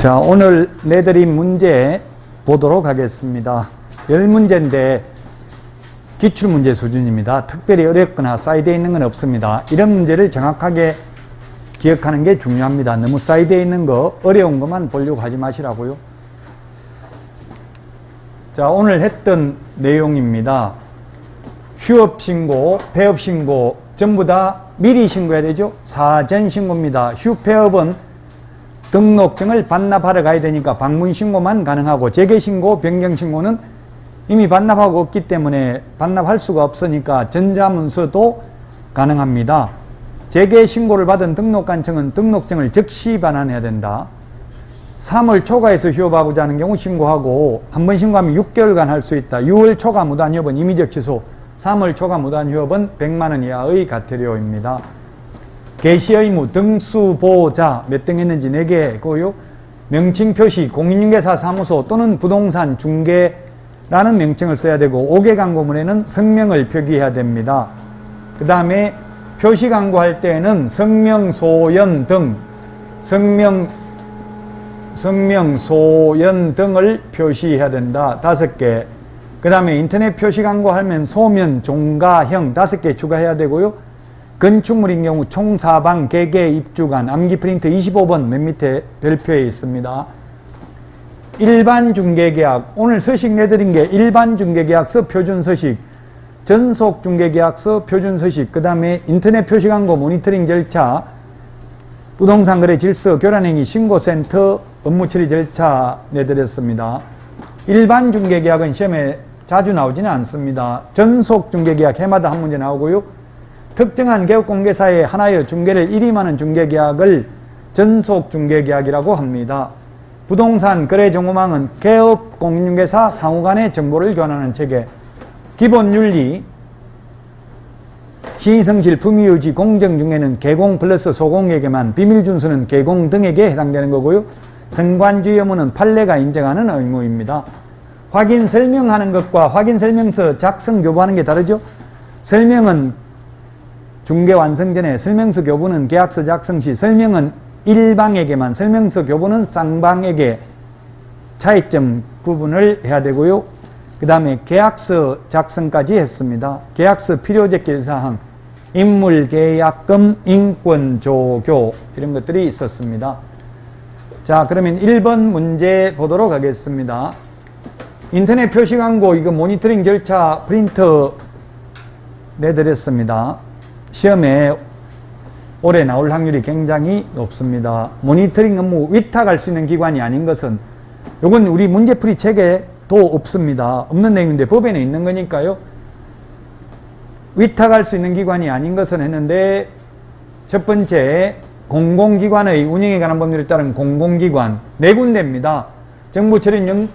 자, 오늘 내드린 문제 보도록 하겠습니다. 10문제인데 기출문제 수준입니다. 특별히 어렵거나 사이드에 있는 건 없습니다. 이런 문제를 정확하게 기억하는 게 중요합니다. 너무 사이드에 있는 거, 어려운 것만 보려고 하지 마시라고요. 자, 오늘 했던 내용입니다. 휴업신고, 폐업신고 전부 다 미리 신고해야 되죠. 사전신고입니다. 휴폐업은 등록증을 반납하러 가야 되니까 방문신고만 가능하고 재개신고, 변경신고는 이미 반납하고 없기 때문에 반납할 수가 없으니까 전자문서도 가능합니다. 재개신고를 받은 등록관청은 등록증을 즉시 반환해야 된다. 3월 초과해서 휴업하고자 하는 경우 신고하고 한 번 신고하면 6개월간 할 수 있다. 6월 초과 무단휴업은 임의적 취소, 3월 초과 무단휴업은 100만원 이하의 과태료입니다. 개시의무 등수보자 몇 등 했는지 4개고요. 명칭표시 공인중개사 사무소 또는 부동산 중개라는 명칭을 써야 되고 5개 광고문에는 성명을 표기해야 됩니다. 그 다음에 표시 광고할 때에는 성명, 소연 등 성명, 소연 등을 표시해야 된다. 5개. 그 다음에 인터넷 표시 광고하면 소면, 종가형 5개 추가해야 되고요. 건축물인 경우 총사방, 개개, 입주간, 암기 프린트 25번 맨 밑에 별표에 있습니다. 일반 중개계약, 오늘 서식 내드린 게 일반 중개계약서 표준서식, 전속 중개계약서 표준서식, 그 다음에 인터넷 표시 광고 모니터링 절차, 부동산 거래 질서, 교란행위 신고센터 업무 처리 절차 내드렸습니다. 일반 중개계약은 시험에 자주 나오지는 않습니다. 전속 중개계약 해마다 한 문제 나오고요. 특정한 개업공개사에 하나여 중개를 일임하는 중개계약을 전속 중개계약이라고 합니다. 부동산 거래 정보망은 개업 공인중개사 상호 간의 정보를 교환하는 체계. 기본 윤리, 시성실, 품위유지, 공정중개는 개공 플러스 소공에게만, 비밀준수는 개공 등에게 해당되는 거고요. 성관주의 의무는 판례가 인정하는 의무입니다. 확인 설명하는 것과 확인 설명서 작성 교부하는 게 다르죠. 설명은 중개 완성 전에, 설명서 교부는 계약서 작성 시, 설명은 일방에게만, 설명서 교부는 쌍방에게 차이점 구분을 해야 되고요. 그 다음에 계약서 작성까지 했습니다. 계약서 필요제결사항, 인물계약금, 인권조교 이런 것들이 있었습니다. 자, 그러면 1번 문제 보도록 하겠습니다. 인터넷 표시 광고 이거 모니터링 절차 프린터 내드렸습니다. 시험에 올해 나올 확률이 굉장히 높습니다. 모니터링 업무 위탁할 수 있는 기관이 아닌 것은, 이건 우리 문제풀이 책에도 없습니다. 없는 내용인데 법에는 있는 거니까요. 위탁할 수 있는 기관이 아닌 것은 했는데, 첫 번째 공공기관의 운영에 관한 법률에 따른 공공기관 4군데입니다. 정부 출연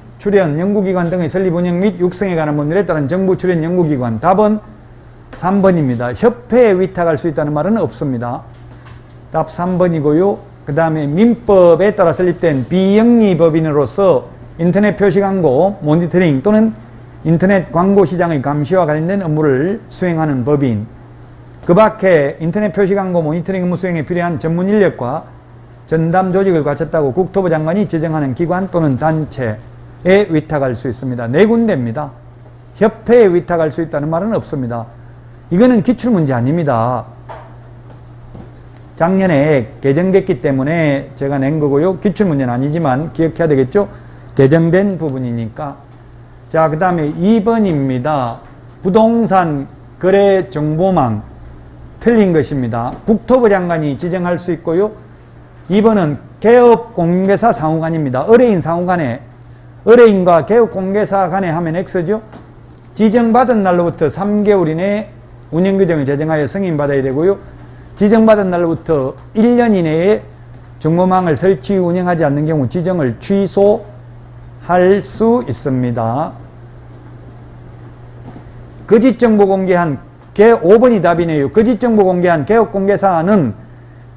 연구기관 등의 설립 운영 및 육성에 관한 법률에 따른 정부 출연 연구기관. 답은 3번입니다. 협회에 위탁할 수 있다는 말은 없습니다. 답 3번이고요. 그 다음에 민법에 따라 설립된 비영리법인으로서 인터넷 표시 광고, 모니터링 또는 인터넷 광고 시장의 감시와 관련된 업무를 수행하는 법인. 그 밖에 인터넷 표시 광고, 모니터링 업무 수행에 필요한 전문 인력과 전담 조직을 갖췄다고 국토부 장관이 지정하는 기관 또는 단체에 위탁할 수 있습니다. 4군데입니다. 협회에 위탁할 수 있다는 말은 없습니다. 이거는 기출문제 아닙니다. 작년에 개정됐기 때문에 제가 낸 거고요. 기출문제는 아니지만 기억해야 되겠죠? 개정된 부분이니까. 자, 그 다음에 2번입니다. 부동산 거래 정보망 틀린 것입니다. 국토부 장관이 지정할 수 있고요. 2번은 개업 공개사 상호간입니다. 의뢰인 상호간에, 의뢰인과 개업 공개사 간에 하면 X죠. 지정받은 날로부터 3개월 이내에 운영규정을 제정하여 승인받아야 되고요. 지정받은 날로부터 1년 이내에 정보망을 설치 운영하지 않는 경우 지정을 취소할 수 있습니다. 거짓정보 공개한 5번이 답이네요. 거짓정보 공개한 개업공개사는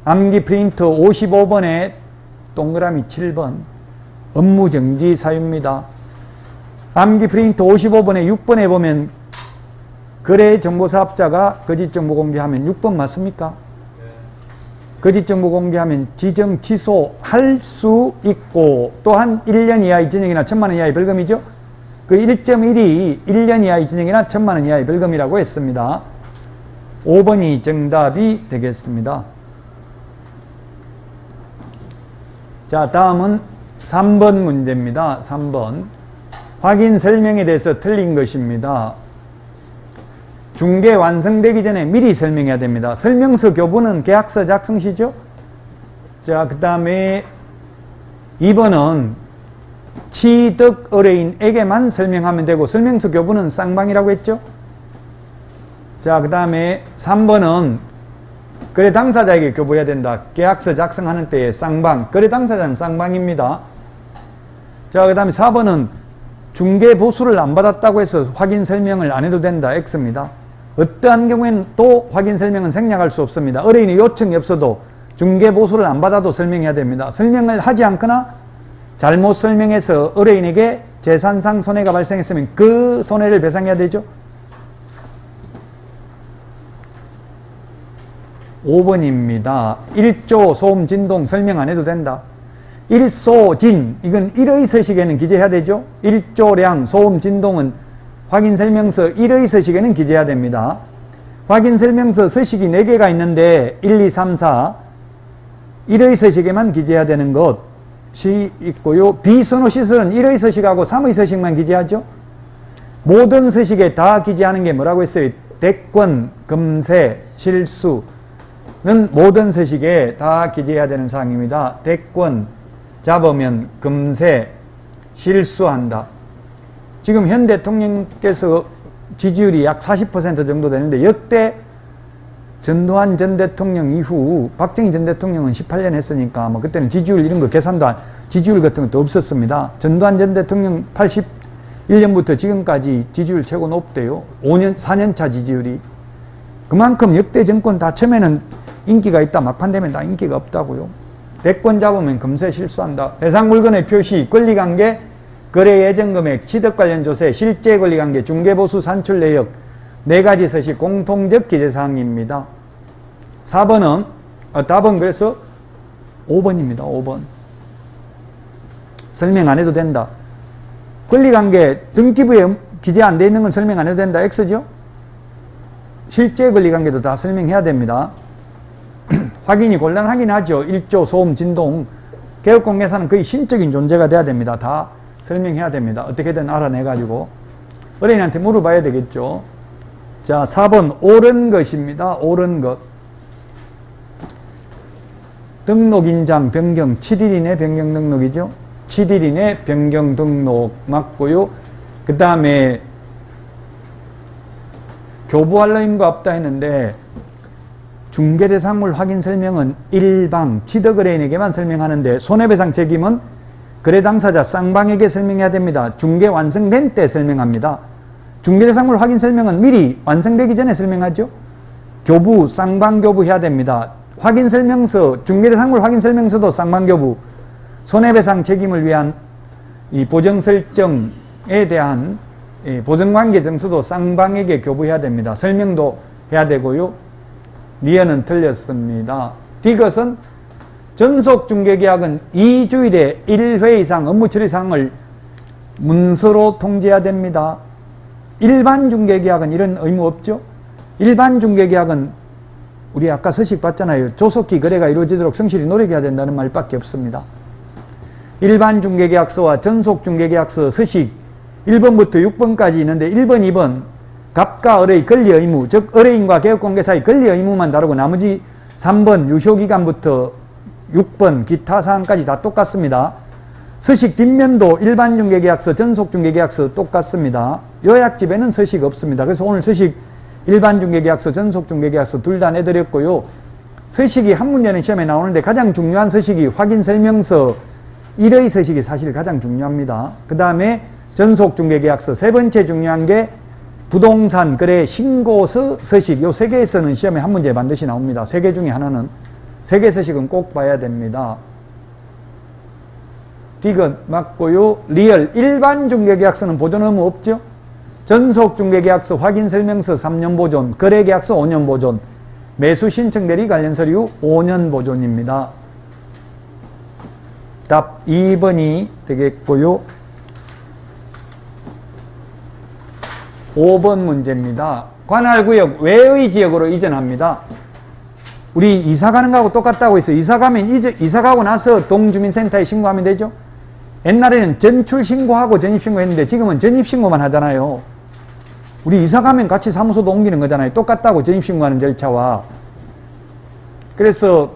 암기 프린터 55번에 동그라미 7번 업무정지 사유입니다. 암기 프린터 55번에 6번에 보면 거래정보사업자가 거짓정보 공개하면 6번 맞습니까? 거짓 정보 공개하면 지정 취소할 수 있고, 또한 1년 이하의 징역이나 1,000만 원 이하의 벌금이죠. 그 1.1이 1년 이하의 징역이나 1,000만 원 이하의 벌금이라고 했습니다. 5번이 정답이 되겠습니다. 자, 다음은 3번 문제입니다. 3번. 확인 설명에 대해서 틀린 것입니다. 중개 완성되기 전에 미리 설명해야 됩니다. 설명서 교부는 계약서 작성 시죠. 자, 그 다음에 2번은 취득 의뢰인에게만 설명하면 되고, 설명서 교부는 쌍방이라고 했죠. 자, 그 다음에 3번은 거래 당사자에게 교부해야 된다. 계약서 작성하는 때에 쌍방, 거래 당사자는 쌍방입니다. 자, 그 다음에 4번은 중개 보수를 안 받았다고 해서 확인 설명을 안 해도 된다. X입니다. 어떠한 경우에는 또 확인 설명은 생략할 수 없습니다. 의뢰인의 요청이 없어도 중개 보수를 안 받아도 설명해야 됩니다. 설명을 하지 않거나 잘못 설명해서 의뢰인에게 재산상 손해가 발생했으면 그 손해를 배상해야 되죠. 5번입니다. 1조 소음 진동 설명 안 해도 된다. 1소진, 이건 1의 서식에는 기재해야 되죠. 1조량 소음 진동은 확인 설명서 1의 서식에는 기재해야 됩니다. 확인 설명서 서식이 4개가 있는데 1, 2, 3, 4 1의 서식에만 기재해야 되는 것이 있고요. 비선호 시설은 1의 서식하고 3의 서식만 기재하죠. 모든 서식에 다 기재하는 게 뭐라고 했어요? 대권, 금세, 실수는 모든 서식에 다 기재해야 되는 사항입니다. 대권 잡으면 금세, 실수한다. 지금 현 대통령께서 지지율이 약 40% 정도 되는데, 역대 전두환 전 대통령 이후 박정희 전 대통령은 18년 했으니까 뭐 그때는 지지율 이런 거 계산도 지지율 같은 것도 없었습니다. 전두환 전 대통령 81년부터 지금까지 지지율 최고 높대요. 4년차 지지율이. 그만큼 역대 정권 다 처음에는 인기가 있다, 막판 되면 다 인기가 없다고요. 대권 잡으면 금세 실수한다. 대상 물건의 표시, 권리관계, 거래 예정금액, 취득 관련 조세, 실제 권리관계, 중개보수 산출 내역 4가지 서식 공통적 기재사항입니다. 4번은 답은 그래서 5번입니다. 5번. 설명 안 해도 된다. 권리관계 등기부에 기재 안 돼 있는 건 설명 안 해도 된다. X죠. 실제 권리관계도 다 설명해야 됩니다. 확인이 곤란하긴 하죠. 1조 소음 진동 개업공개사는 거의 신적인 존재가 돼야 됩니다. 다 설명해야 됩니다. 어떻게든 알아내가지고 의뢰인한테 물어봐야 되겠죠. 자, 4번 옳은 것입니다. 옳은 것. 등록인장 변경 7일 이내 변경 등록이죠. 7일 이내 변경 등록 맞고요. 그 다음에 교부할 의무가 없다 했는데, 중개대상물 확인 설명은 일방 취득의뢰인에게만 설명하는데, 손해배상 책임은 거래 당사자 쌍방에게 설명해야 됩니다. 중개 완성된 때 설명합니다. 중개대상물 확인 설명은 미리 완성되기 전에 설명하죠. 교부, 쌍방교부 해야 됩니다. 확인 설명서, 중개대상물 확인 설명서도 쌍방교부, 손해배상 책임을 위한 이 보정 설정에 대한 보정관계 정서도 쌍방에게 교부해야 됩니다. 설명도 해야 되고요. 니은은 틀렸습니다. D것은 전속중개계약은 2주일에 1회 이상 업무 처리 사항을 문서로 통지해야 됩니다. 일반 중개계약은 이런 의무 없죠. 일반 중개계약은 우리 아까 서식 봤잖아요. 조속히 거래가 이루어지도록 성실히 노력해야 된다는 말밖에 없습니다. 일반 중개계약서와 전속 중개계약서 서식 1번부터 6번까지 있는데, 1번, 2번 갑과 의뢰의 권리 의무, 즉 의뢰인과 개업공개사의 권리 의무만 다루고 나머지 3번 유효기간부터 6번 기타 사항까지 다 똑같습니다. 서식 뒷면도 일반 중개계약서, 전속 중개계약서 똑같습니다. 요약집에는 서식 없습니다. 그래서 오늘 서식 일반 중개계약서, 전속 중개계약서 둘 다 내드렸고요. 서식이 한 문제는 시험에 나오는데 가장 중요한 서식이 확인 설명서 1의 서식이 사실 가장 중요합니다. 그 다음에 전속 중개계약서, 세 번째 중요한 게 부동산 거래 신고서 서식, 요 3개에서는 시험에 한 문제 반드시 나옵니다. 3개 중에 하나는, 3개 서식은 꼭 봐야 됩니다. D건 맞고요. 리얼 일반 중개계약서는 보존 의무 없죠. 전속 중개계약서 확인 설명서 3년 보존, 거래계약서 5년 보존, 매수 신청 대리 관련 서류 5년 보존입니다. 답 2번이 되겠고요. 5번 문제입니다. 관할구역 외의 지역으로 이전합니다. 우리 이사 가는 거하고 똑같다고 했어요. 이사 가고 나서 동주민센터에 신고하면 되죠. 옛날에는 전출 신고하고 전입 신고했는데 지금은 전입 신고만 하잖아요. 우리 이사 가면 같이 사무소도 옮기는 거잖아요. 똑같다고 전입 신고하는 절차와. 그래서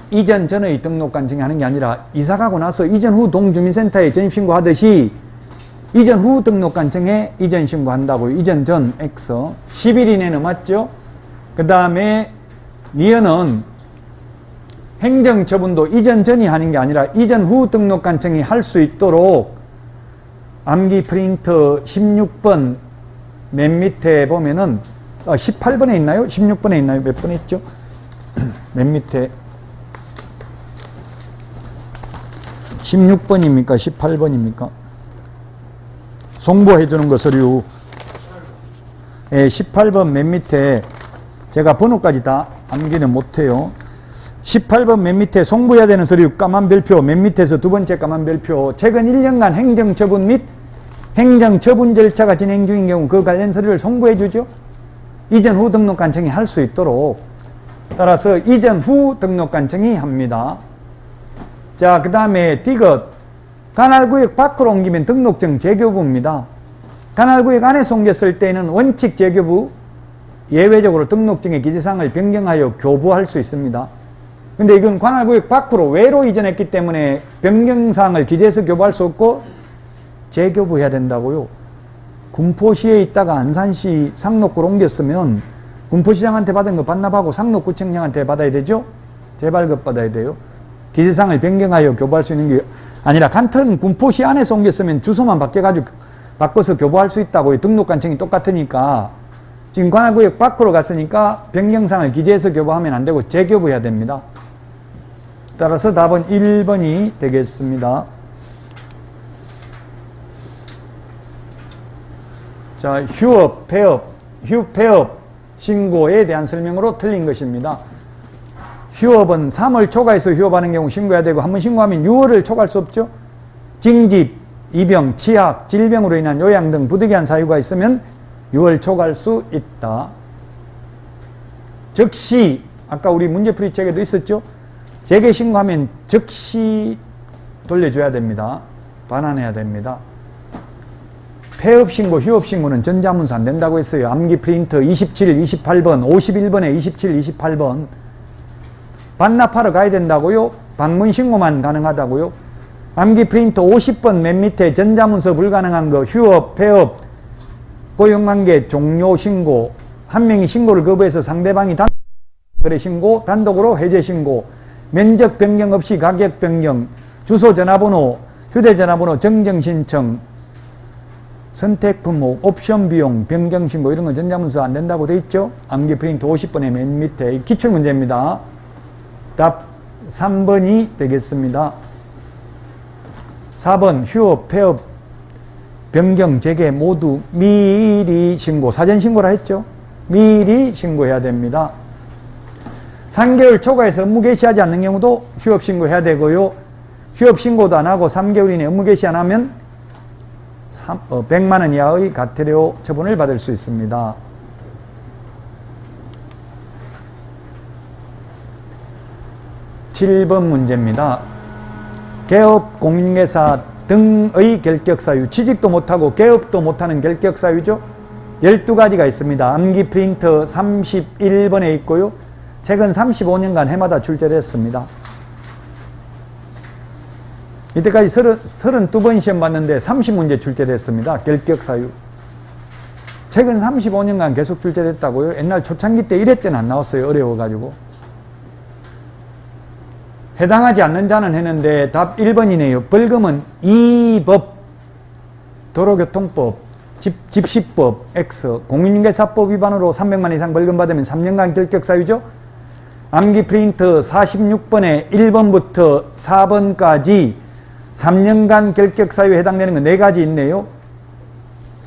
이전 전의 등록 관청이 하는 게 아니라 이사 가고 나서 이전 후 동주민센터에 전입 신고하듯이 이전 후 등록 관청에 이전 신고한다고요. 이전 전 X 10일 이내는 맞죠? 그 다음에 니은은 행정처분도 이전 전이 하는 게 아니라 이전 후 등록 관청이 할 수 있도록 암기 프린터 16번 맨 밑에 보면은 18번에 있나요? 16번에 있나요? 몇 번 있죠? 맨 밑에 16번입니까? 18번입니까? 송부해 주는 거 서류 18번 맨 밑에 제가 번호까지 다 암기는 못해요. 18번 맨 밑에 송부해야 되는 서류 까만 별표 맨 밑에서 두 번째 까만 별표 최근 1년간 행정처분 및 행정처분 절차가 진행 중인 경우 그 관련 서류를 송부해 주죠. 이전 후 등록 관청이 할 수 있도록 따라서 이전 후 등록 관청이 합니다. 자, 그 다음에 디귿 관할구역 밖으로 옮기면 등록증 재교부입니다. 관할구역 안에서 옮겼을 때는 원칙 재교부 예외적으로 등록증의 기재사항을 변경하여 교부할 수 있습니다. 근데 이건 관할구역 밖으로 외로 이전했기 때문에 변경사항을 기재해서 교부할 수 없고 재교부해야 된다고요. 군포시에 있다가 안산시 상록구로 옮겼으면 군포시장한테 받은 거 반납하고 상록구청장한테 받아야 되죠. 재발급 받아야 돼요. 기재사항을 변경하여 교부할 수 있는 게 아니라 같은 군포시 안에서 옮겼으면 주소만 바꿔서 교부할 수 있다고요. 등록관청이 똑같으니까. 지금 관할구역 밖으로 갔으니까 변경사항을 기재해서 교부하면 안 되고 재교부해야 됩니다. 따라서 답은 1번이 되겠습니다. 자, 휴업, 폐업 신고에 대한 설명으로 틀린 것입니다. 휴업은 3월 초과해서 휴업하는 경우 신고해야 되고 한번 신고하면 6월을 초과할 수 없죠. 징집, 입영, 치약, 질병으로 인한 요양 등 부득이한 사유가 있으면 6월 초과할 수 있다. 즉시 아까 우리 문제풀이 책에도 있었죠. 재개 신고하면 즉시 돌려줘야 됩니다. 반환해야 됩니다. 폐업 신고, 휴업 신고는 전자문서 안 된다고 했어요. 암기 프린터 27, 28번, 51번에 27, 28번 반납하러 가야 된다고요? 방문 신고만 가능하다고요? 암기 프린터 50번 맨 밑에 전자문서 불가능한 거 휴업, 폐업, 고용관계 종료 신고 한 명이 신고를 거부해서 상대방이 거래 신고, 단독으로 해제 신고 면적 변경 없이 가격 변경 주소 전화번호, 휴대전화번호 정정 신청 선택 품목, 옵션 비용, 변경 신고 이런 건 전자문서 안 된다고 돼 있죠? 암기 프린터 50번의 맨 밑에 기출문제입니다. 답 3번이 되겠습니다. 4번 휴업, 폐업, 변경, 재개 모두 미리 신고, 사전 신고라 했죠? 미리 신고해야 됩니다. 3개월 초과해서 업무 개시하지 않는 경우도 휴업 신고해야 되고요. 휴업 신고도 안 하고 3개월 이내 업무 개시 안 하면 100만 원 이하의 과태료 처분을 받을 수 있습니다. 7번 문제입니다. 개업, 공인중개사 등의 결격사유, 취직도 못하고 개업도 못하는 결격사유죠. 12가지가 있습니다. 암기 프린터 31번에 있고요. 최근 35년간 해마다 출제를 했습니다. 이때까지 32번 시험 봤는데 30문제 출제를 했습니다. 결격사유. 최근 35년간 계속 출제를 했다고요. 옛날 초창기 때 1회 때는 안 나왔어요. 어려워가지고. 해당하지 않는 자는 했는데 답 1번이네요. 벌금은 이법, 도로교통법, 집시법, X, 공인중개사법 위반으로 300만 이상 벌금 받으면 3년간 결격사유죠. 암기 프린터 46번에 1번부터 4번까지 3년간 결격사유에 해당되는 거 4가지 있네요.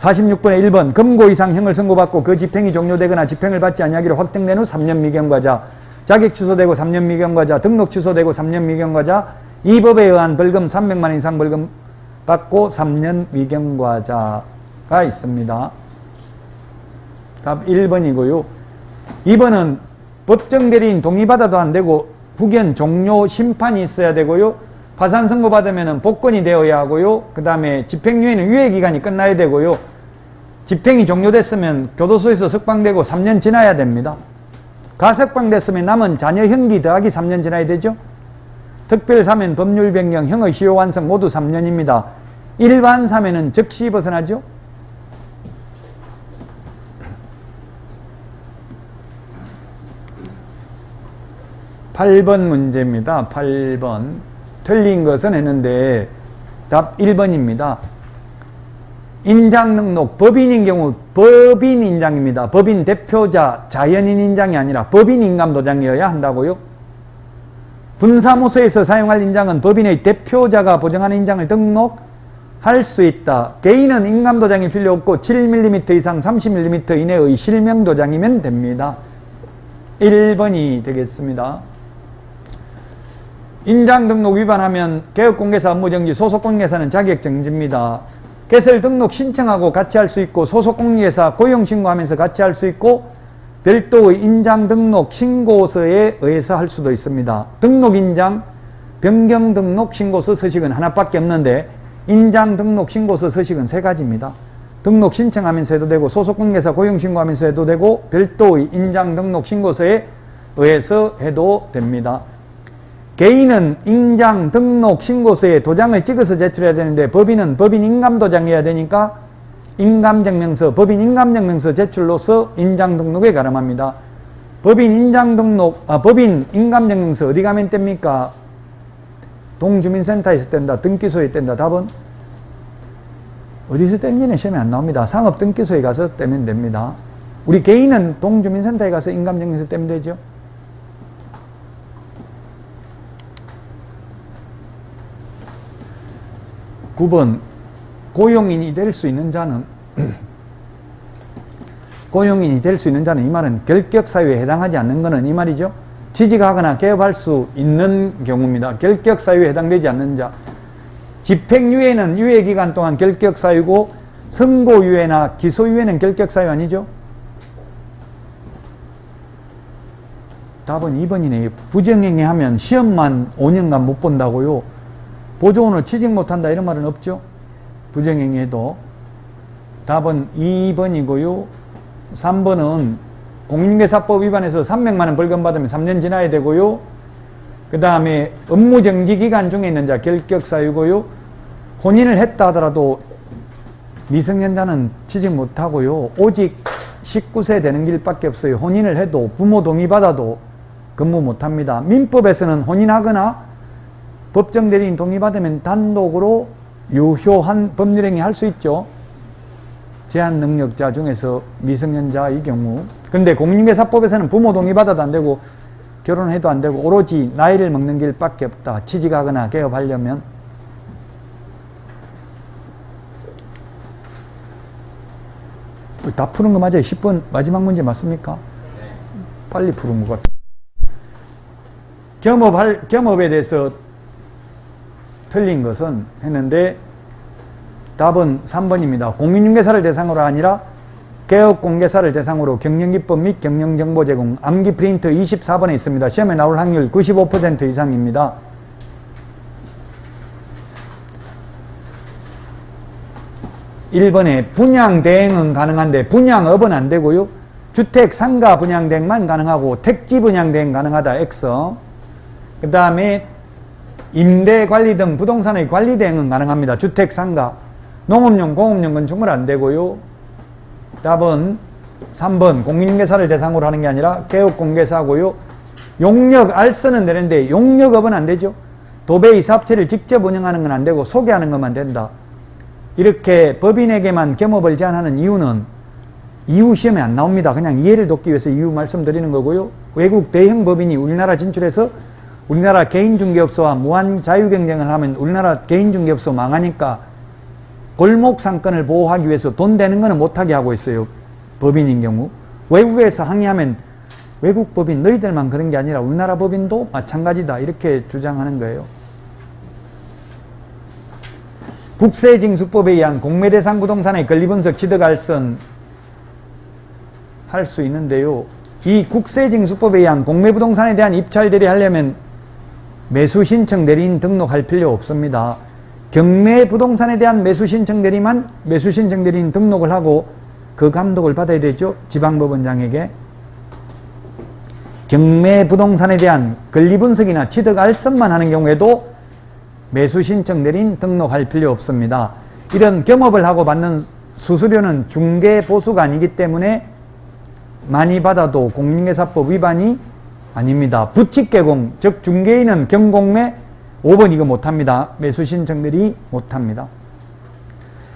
46번에 1번 금고 이상 형을 선고받고 그 집행이 종료되거나 집행을 받지 아니하기로 확정된 후 3년 미경과자, 자격 취소되고 3년 미경과자, 등록 취소되고 3년 미경과자, 이 법에 의한 벌금 300만 원 이상 벌금 받고 3년 미경과자가 있습니다. 답 1번이고요. 2번은 법정대리인 동의받아도 안 되고 후견 종료 심판이 있어야 되고요. 파산 선고받으면 복권이 되어야 하고요. 그 다음에 집행유예는 유예기간이 끝나야 되고요. 집행이 종료됐으면 교도소에서 석방되고 3년 지나야 됩니다. 가석방됐으면 남은 자녀 형기 더하기 3년 지나야 되죠. 특별사면 법률 변경 형의 시효 완성 모두 3년입니다. 일반 사면은 즉시 벗어나죠. 8번 문제입니다. 8번. 틀린 것은 했는데 답 1번입니다. 인장 등록 법인인 경우 법인 인장입니다. 법인 대표자 자연인 인장이 아니라 법인 인감도장이어야 한다고요. 분사무소에서 사용할 인장은 법인의 대표자가 보정한 인장을 등록할 수 있다. 개인은 인감도장이 필요 없고 7mm 이상 30mm 이내의 실명도장이면 됩니다. 1번이 되겠습니다. 인장 등록 위반하면 개업공개사 업무정지, 소속공개사는 자격정지입니다. 개설 등록 신청하고 같이 할 수 있고 소속공개사 고용신고하면서 같이 할 수 있고 별도의 인장 등록 신고서에 의해서 할 수도 있습니다. 등록인장, 변경등록 신고서 서식은 하나밖에 없는데 인장 등록 신고서 서식은 3가지입니다. 등록 신청하면서 해도 되고 소속공개사 고용신고하면서 해도 되고 별도의 인장 등록 신고서에 의해서 해도 됩니다. 개인은 인장 등록 신고서에 도장을 찍어서 제출해야 되는데 법인은 법인 인감도장이어야 되니까 인감증명서, 법인 인감증명서 제출로서 인장 등록에 가름합니다. 법인 인장 등록, 법인 인감증명서 어디 가면 뗍니까? 동주민센터에서 뗀다, 등기소에 뗀다. 답은 어디서 뗀지는 시험에 안 나옵니다. 상업등기소에 가서 떼면 됩니다. 우리 개인은 동주민센터에 가서 인감증명서 떼면 되죠. 9번 고용인이 될 수 있는 자는 고용인이 될 수 있는 자는 이 말은 결격사유에 해당하지 않는 것은 이 말이죠. 취직하거나 개업할 수 있는 경우입니다. 결격사유에 해당되지 않는 자. 집행유예는 유예기간 동안 결격사유고 선고유예나 기소유예는 결격사유 아니죠. 답은 2번이네요. 부정행위하면 시험만 5년간 못 본다고요. 보조원을 취직 못한다 이런 말은 없죠. 부정행위해도. 답은 2번이고요. 3번은 공인중개사법 위반해서 300만 원 벌금 받으면 3년 지나야 되고요. 그 다음에 업무정지기간 중에 있는 자 결격사유고요. 혼인을 했다 하더라도 미성년자는 취직 못하고요. 오직 19세 되는 길밖에 없어요. 혼인을 해도 부모 동의 받아도 근무 못합니다. 민법에서는 혼인하거나 법정대리인 동의받으면 단독으로 유효한 법률행위 할 수 있죠. 제한능력자 중에서 미성년자의 경우. 그런데 공인중개사법에서는 부모 동의받아도 안 되고 결혼해도 안 되고 오로지 나이를 먹는 길밖에 없다. 취직하거나 개업하려면. 다 푸는 거 맞아요? 10번 마지막 문제 맞습니까? 빨리 푸는 것 같아요. 겸업에 대해서 틀린 것은 했는데 답은 3번입니다. 공인중개사를 대상으로 아니라 개업공개사를 대상으로 경영기법 및 경영정보 제공, 암기 프린트 24번에 있습니다. 시험에 나올 확률 95% 이상입니다. (1번에) 분양대행은 가능한데 분양업은 안 되고요. 주택 상가 분양대행만 가능하고 택지 분양대행 가능하다. X. 그 다음에 임대 관리 등 부동산의 관리 대행은 가능합니다. 주택, 상가, 농업용, 공업용 건축물 안 되고요. 답은 3번 공인중개사를 대상으로 하는 게 아니라 개업공개사고요. 용역 알선은 되는데 용역업은 안 되죠. 도배의 사업체를 직접 운영하는 건 안 되고 소개하는 것만 된다. 이렇게 법인에게만 겸업을 제한하는 이유는 이유 시험에 안 나옵니다. 그냥 이해를 돕기 위해서 이유 말씀드리는 거고요. 외국 대형 법인이 우리나라 진출해서 우리나라 개인중개업소와 무한 자유경쟁을 하면 우리나라 개인중개업소 망하니까 골목 상권을 보호하기 위해서 돈 되는 거는 못하게 하고 있어요. 법인인 경우. 외국에서 항의하면 외국 법인 너희들만 그런 게 아니라 우리나라 법인도 마찬가지다 이렇게 주장하는 거예요. 국세징수법에 의한 공매대상 부동산의 권리분석 취득알선 할 수 있는데요. 이 국세징수법에 의한 공매부동산에 대한 입찰 대리하려면 매수신청 대리인 등록할 필요 없습니다. 경매부동산에 대한 매수신청 대리인 등록을 하고 그 감독을 받아야 되죠. 지방법원장에게. 경매부동산에 대한 권리분석이나 취득알선만 하는 경우에도 매수신청 대리인 등록할 필요 없습니다. 이런 겸업을 하고 받는 수수료는 중개보수가 아니기 때문에 많이 받아도 공인중개사법 위반이 아닙니다. 부칙개공, 즉 중개인은 경공매 5번 이거 못합니다. 매수신청들이 못합니다.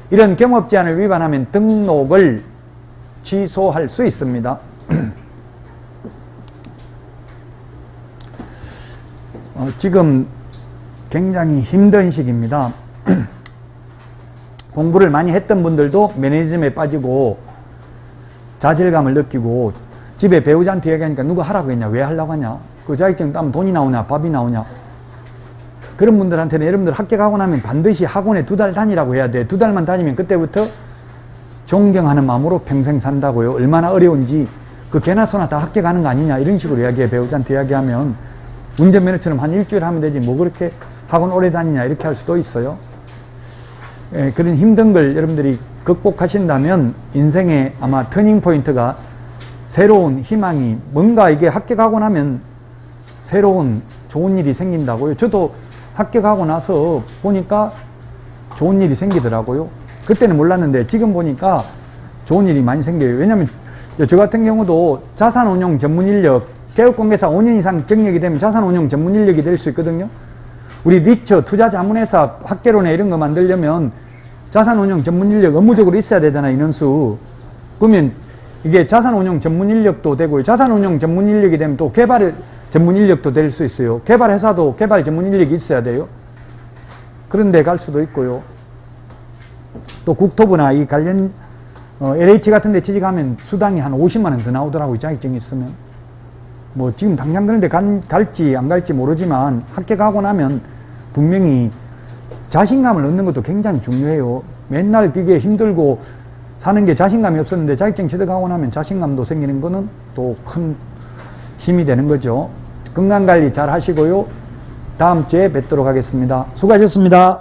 이런 겸업제한을 위반하면 등록을 취소할 수 있습니다. 지금 굉장히 힘든 시기입니다. 공부를 많이 했던 분들도 매니즘에 빠지고 자질감을 느끼고 집에 배우자한테 얘기하니까 누가 하라고 했냐, 왜 하려고 하냐, 그 자격증 따면 돈이 나오냐, 밥이 나오냐, 그런 분들한테는 여러분들 합격하고 나면 반드시 학원에 2달 다니라고 해야 돼. 2달만 다니면 그때부터 존경하는 마음으로 평생 산다고요. 얼마나 어려운지 그 개나 소나 다 합격하는 거 아니냐 이런 식으로 이야기해. 배우자한테 이야기하면 운전면허처럼 한 일주일 하면 되지 뭐 그렇게 학원 오래 다니냐 이렇게 할 수도 있어요. 그런 힘든 걸 여러분들이 극복하신다면 인생의 아마 터닝포인트가 새로운 희망이 뭔가 이게 합격하고 나면 새로운 좋은 일이 생긴다고요. 저도 합격하고 나서 보니까 좋은 일이 생기더라고요. 그때는 몰랐는데 지금 보니까 좋은 일이 많이 생겨요. 왜냐하면 저 같은 경우도 자산운용 전문인력, 개업공개사 5년 이상 경력이 되면 자산운용 전문인력이 될 수 있거든요. 우리 리처 투자자문회사 학개론에 이런 거 만들려면 자산운용 전문인력 업무적으로 있어야 되잖아, 인원수. 그러면 이게 자산운용 전문인력도 되고 자산운용 전문인력이 되면 또 개발 전문인력도 될 수 있어요. 개발회사도 개발 전문인력이 있어야 돼요. 그런 데 갈 수도 있고요. 또 국토부나 이 관련 LH 같은 데 취직하면 수당이 한 50만 원 더 나오더라고요. 자격증이 있으면. 뭐 지금 당장 그런 데 갈지 안 갈지 모르지만 합격하고 나면 분명히 자신감을 얻는 것도 굉장히 중요해요. 맨날 그게 힘들고 사는 게 자신감이 없었는데 자격증 취득하고 나면 자신감도 생기는 거는 또 큰 힘이 되는 거죠. 건강관리 잘 하시고요. 다음 주에 뵙도록 하겠습니다. 수고하셨습니다.